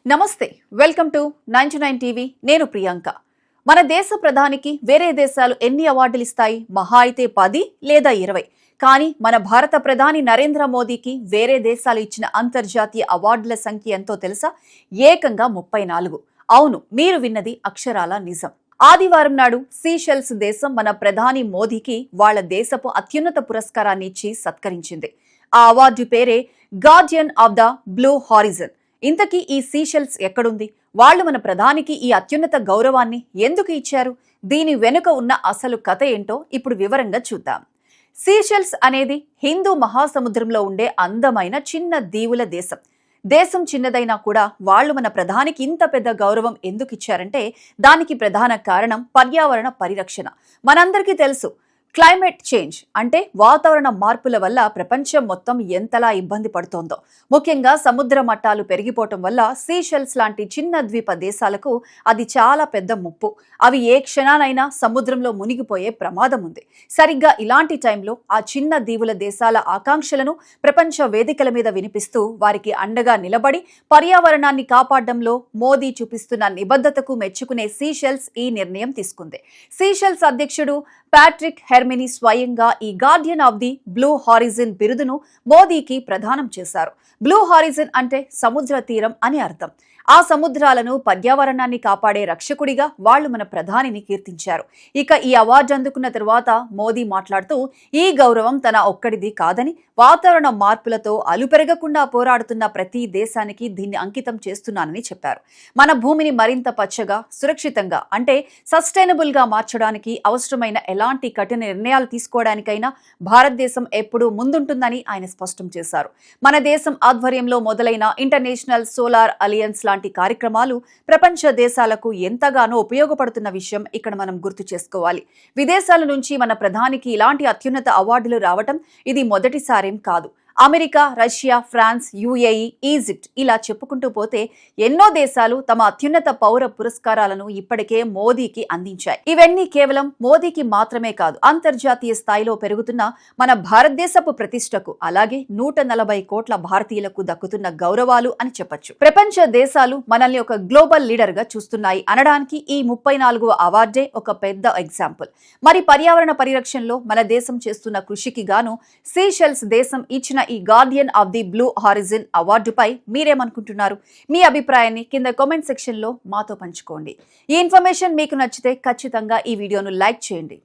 నమస్తే welcome to 99 TV నేను ప్రియాంక మన దేశ ప్రధానికి వేరే దేశాలు ఎన్ని అవార్డులు ఇస్తాయి మహా అయితే 10 లేదా 20 కానీ మన భారత ప్రధాని నరేంద్ర మోదీకి వేరే దేశాలు ఇచ్చిన అంతర్జాతీయ అవార్డుల సంఖ్య ఎంతో తెలుసా ఏకంగా 34 అవును మీరు విన్నది అక్షరాల నిజం ఆదివారం నాడు సీషెల్స్ దేశం మన ప్రధాని మోదీకి వాళ్ళ దేశపు అత్యున్నత పురస్కారాన్ని ఇచ్చి సత్కరించింది ఆ అవార్డు పేరే Guardian of the blue horizon ఇంతకీ ఈ సీషెల్స్ ఎక్కడుంది వాళ్ళు మన ప్రధానికి ఈ అత్యున్నత గౌరవాన్ని ఎందుకు ఇచ్చారు దీని వెనుక ఉన్న అసలు కథ ఏంటో ఇప్పుడు వివరంగా చూద్దాం సీషెల్స్ అనేది హిందూ మహాసముద్రంలో ఉండే అందమైన చిన్న దీవుల దేశం చిన్నదైనా కూడా వాళ్ళు మన ప్రధానికి ఇంత పెద్ద గౌరవం ఎందుకు ఇచ్చారంటే దానికి ప్రధాన కారణం పర్యావరణ పరిరక్షణ మనందరికీ తెలుసు క్లైమేట్ చేంజ్ అంటే వాతావరణ మార్పుల వల్ల ప్రపంచం మొత్తం ఎంతలా ఇబ్బంది పడుతోందో ముఖ్యంగా సముద్ర మట్టాలు పెరిగిపోవటం వల్ల సీషెల్స్ లాంటి చిన్న ద్వీప దేశాలకు అది చాలా పెద్ద ముప్పు అవి ఏ క్షణానైనా సముద్రంలో మునిగిపోయే ప్రమాదం ఉంది సరిగ్గా ఇలాంటి టైంలో ఆ చిన్న దీవుల దేశాల ఆకాంక్షలను ప్రపంచ వేదికల మీద వినిపిస్తూ వారికి అండగా నిలబడి పర్యావరణాన్ని కాపాడడంలో మోదీ చూపిస్తున్న నిబద్ధతకు మెచ్చుకునే సీషెల్స్ ఈ నిర్ణయం తీసుకుంది సీషెల్స్ అధ్యక్షుడు ప్యాట్రిక్ హెర్మినీ స్వయంగా ఈ guardian of the blue horizon బిరుదును మోదీకి ప్రదానం చేశారు బ్లూ హారిజన్ అంటే సముద్ర తీరం అని అర్థం ఆ సముద్రాలను పర్యావరణాన్ని కాపాడే రక్షకుడిగా వాళ్లు మన ప్రధానిని కీర్తించారు ఇక ఈ అవార్డు అందుకున్న తరువాత మోదీ మాట్లాడుతూ ఈ గౌరవం తన ఒక్కడిది కాదని వాతావరణ మార్పులతో అలుపెరగకుండా పోరాడుతున్న ప్రతి దేశానికి దీన్ని అంకితం చేస్తున్నానని చెప్పారు మన భూమిని మరింత పచ్చగా సురక్షితంగా అంటే సస్టైనబుల్ గా మార్చడానికి అవసరమైన ఎలాంటి కఠిన నిర్ణయాలు తీసుకోవడానికైనా భారతదేశం ఎప్పుడూ ముందుంటుందని ఆయన స్పష్టం చేశారు మన దేశం ఆధ్వర్యంలో మొదలైన ఇంటర్నేషనల్ సోలార్ అలియన్స్ లాంటి కార్యక్రమాలు ప్రపంచ దేశాలకు ఎంతగానో ఉపయోగపడుతున్న విషయం ఇక్కడ మనం గుర్తు చేసుకోవాలి విదేశాల నుంచి మన ప్రధానికి ఇలాంటి అత్యున్నత అవార్డులు రావటం ఇది మొదటిసారేం కాదు America Russia France UAE Egypt ఇలా చెప్పుకుంటూ పోతే ఎన్నో దేశాలు తమ అత్యున్నత పౌర పురస్కారాలను ఇప్పటికే మోదీకి అందించాయి ఇవన్నీ కేవలం మోదీకి మాత్రమే కాదు అంతర్జాతీయ స్థాయిలో పెరుగుతున్న మన భారతదేశపు ప్రతిష్టకు అలాగే 140 కోట్ల భారతీయులకు దక్కుతున్న గౌరవాలు అని చెప్పొచ్చు ప్రపంచ దేశాలు మనల్ని ఒక గ్లోబల్ లీడర్ గా చూస్తున్నాయి అనడానికి ఈ 34వ అవార్డే ఒక పెద్ద ఎగ్జాంపుల్ మరి పర్యావరణ పరిరక్షణలో మన దేశం చేస్తున్న కృషికి గాను సీషెల్స్ దేశం ఇచ్చిన ఈ guardian of the blue horizon అవార్డుపై మీరేమనుకుంటున్నారు మీ అభిప్రాయాన్ని కింద కామెంట్ సెక్షన్ లో మాతో పంచుకోండి ఈ ఇన్ఫర్మేషన్ మీకు నచ్చితే ఖచ్చితంగా ఈ వీడియోను లైక్ చేయండి